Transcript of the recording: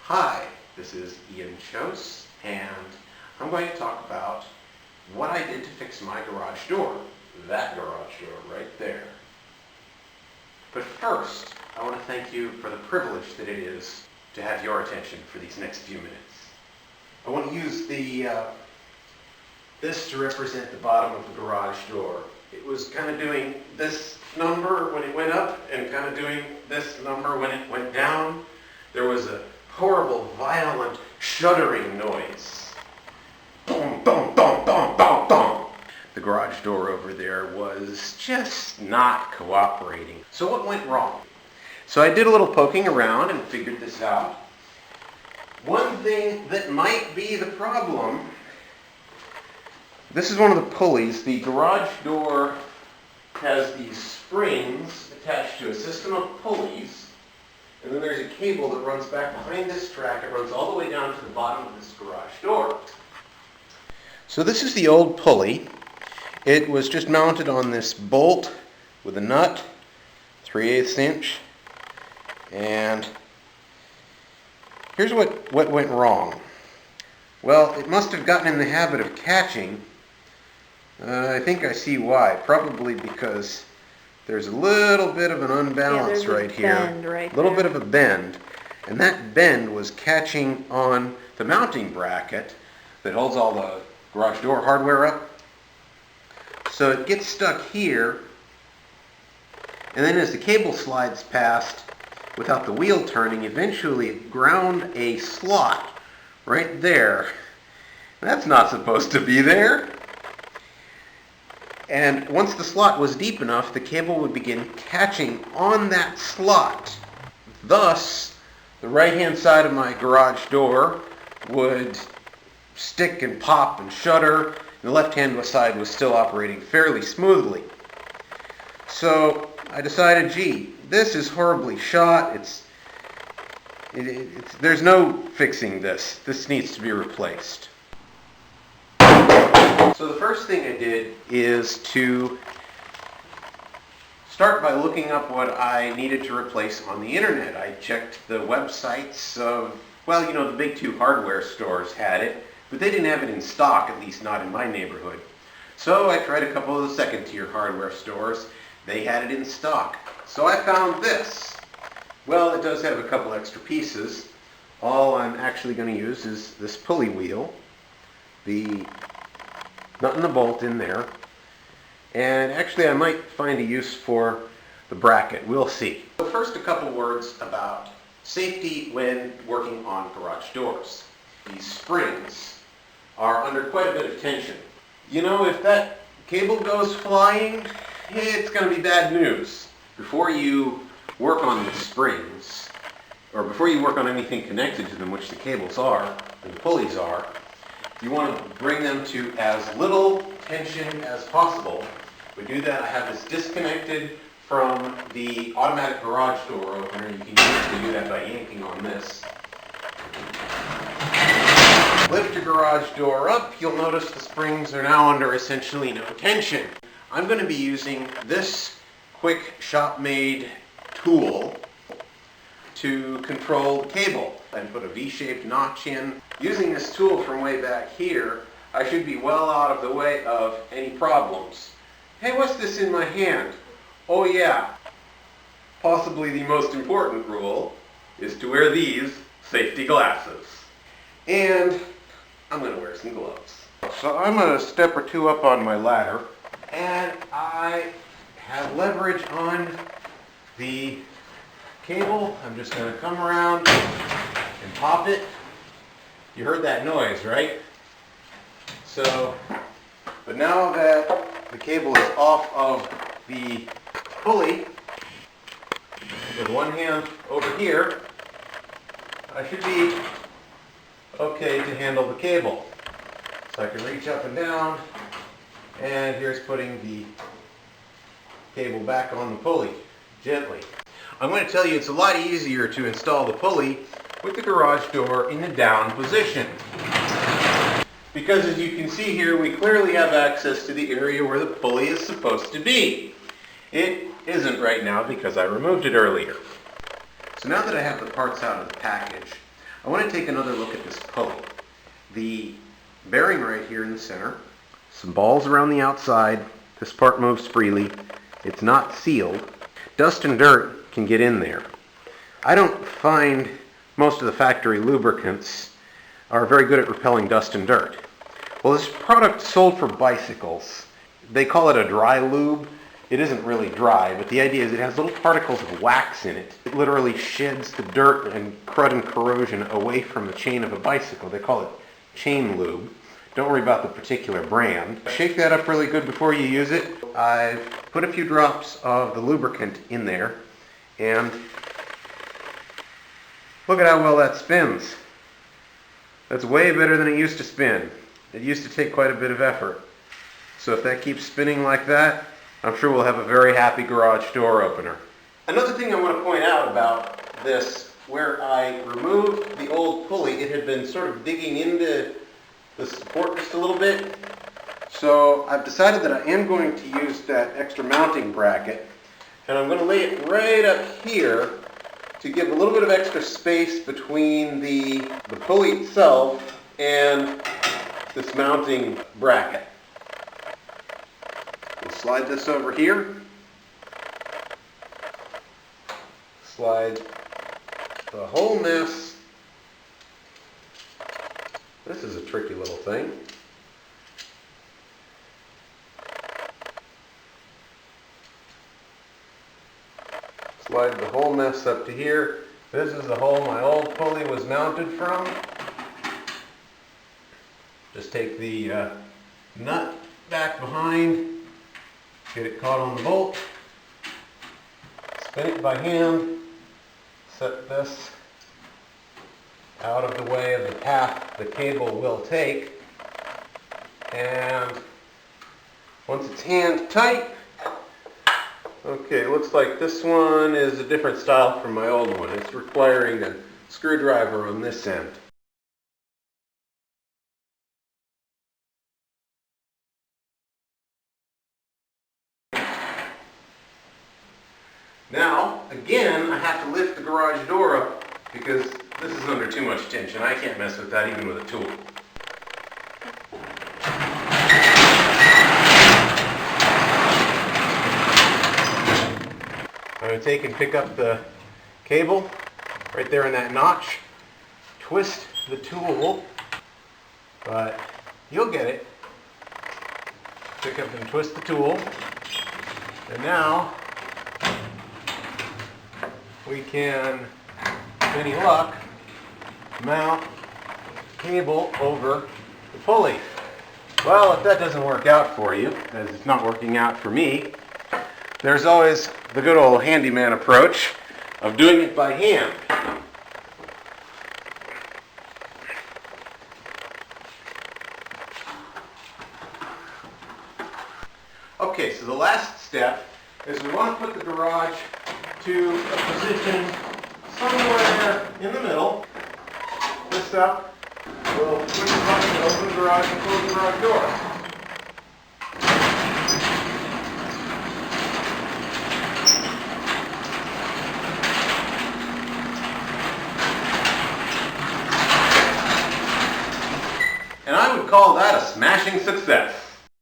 Hi, this is Ian Chose, and I'm going to talk about what I did to fix my garage door. That garage door right there. But first, I want to thank you for the privilege that it is to have your attention for these next few minutes. I want to use this to represent the bottom of the garage door. It was kind of doing this number when it went up and kind of doing this number when it went down. There was a horrible, violent, shuddering noise. Boom, boom, boom, boom, boom, boom. The garage door over there was just not cooperating. So what went wrong? So I did a little poking around and figured this out. One thing that might be the problem, this is one of the pulleys. The garage door has these springs attached to a system of pulleys, and then there's a cable that runs back behind this track. It runs all the way down to the bottom of this garage door. So this is the old pulley. It was just mounted on this bolt with a nut, 3/8 inch, and here's what went wrong. Well, it must have gotten in the habit of catching. I think I see why. Probably because there's a little bit of an unbalance right here. A little bit of a bend. And that bend was catching on the mounting bracket that holds all the garage door hardware up. So it gets stuck here. And then as the cable slides past without the wheel turning, eventually it ground a slot right there. That's not supposed to be there. And once the slot was deep enough, the cable would begin catching on that slot. Thus, the right-hand side of my garage door would stick and pop and shudder, and the left-hand side was still operating fairly smoothly. So I decided, gee, this is horribly shot. There's no fixing this. This needs to be replaced. So the first thing I did is to start by looking up what I needed to replace on the internet. I checked the websites of, the big two hardware stores had it, but they didn't have it in stock, at least not in my neighborhood. So I tried a couple of the second-tier hardware stores. They had it in stock. So I found this. Well, it does have a couple extra pieces. All I'm actually going to use is this pulley wheel, the nut and the bolt in there, and actually I might find a use for the bracket. We'll see. So first, a couple words about safety when working on garage doors. These springs are under quite a bit of tension. If that cable goes flying, it's going to be bad news. Before you work on the springs, or before you work on anything connected to them, which the cables are and the pulleys are, you want to bring them to as little tension as possible. We do that. I have this disconnected from the automatic garage door opener. You can usually do that by yanking on this. Lift your garage door up. You'll notice the springs are now under essentially no tension. I'm going to be using this quick shop-made tool to control the cable and put a V-shaped notch in. Using this tool from way back here, I should be well out of the way of any problems. Hey, what's this in my hand? Oh yeah, possibly the most important rule is to wear these safety glasses. And I'm going to wear some gloves. So I'm a step or two up on my ladder, and I have leverage on the cable. I'm just going to come around and pop it. You heard that noise, right? But now that the cable is off of the pulley, with one hand over here, I should be okay to handle the cable. So I can reach up and down, and here's putting the cable back on the pulley, gently. I'm going to tell you it's a lot easier to install the pulley with the garage door in the down position. Because as you can see here, we clearly have access to the area where the pulley is supposed to be. It isn't right now because I removed it earlier. So now that I have the parts out of the package, I want to take another look at this pulley. The bearing right here in the center, some balls around the outside. This part moves freely. It's not sealed. Dust and dirt can get in there. I don't find most of the factory lubricants are very good at repelling dust and dirt. Well, this product sold for bicycles. They call it a dry lube. It isn't really dry, but the idea is it has little particles of wax in it. It literally sheds the dirt and crud and corrosion away from the chain of a bicycle. They call it chain lube. Don't worry about the particular brand. Shake that up really good before you use it. I've put a few drops of the lubricant in there, and look at how well that spins. That's way better than it used to spin. It used to take quite a bit of effort. So if that keeps spinning like that, I'm sure we'll have a very happy garage door opener. Another thing I want to point out about this, where I removed the old pulley, it had been sort of digging into the support just a little bit. So I've decided that I am going to use that extra mounting bracket, and I'm going to lay it right up here to give a little bit of extra space between the pulley itself and this mounting bracket. We'll slide this over here. Slide the whole mess. This is a tricky little thing. Slide the whole mess up to here. This is the hole my old pulley was mounted from. Just take the nut back behind, get it caught on the bolt, spin it by hand, set this out of the way of the path the cable will take, and once it's hand tight, okay, looks like this one is a different style from my old one. It's requiring a screwdriver on this end. Now, again, I have to lift the garage door up because this is under too much tension. I can't mess with that even with a tool. I'm going to take and pick up the cable right there in that notch, twist the tool, but you'll get it. Pick up and twist the tool, and now we can, with any luck, mount cable over the pulley. Well, if that doesn't work out for you, as it's not working out for me, there's always the good old handyman approach of doing it by hand. Okay, so the last step is we want to put the garage to a position somewhere in the middle. This up, we'll push the button to open the garage and close the garage door. And I would call that a smashing success.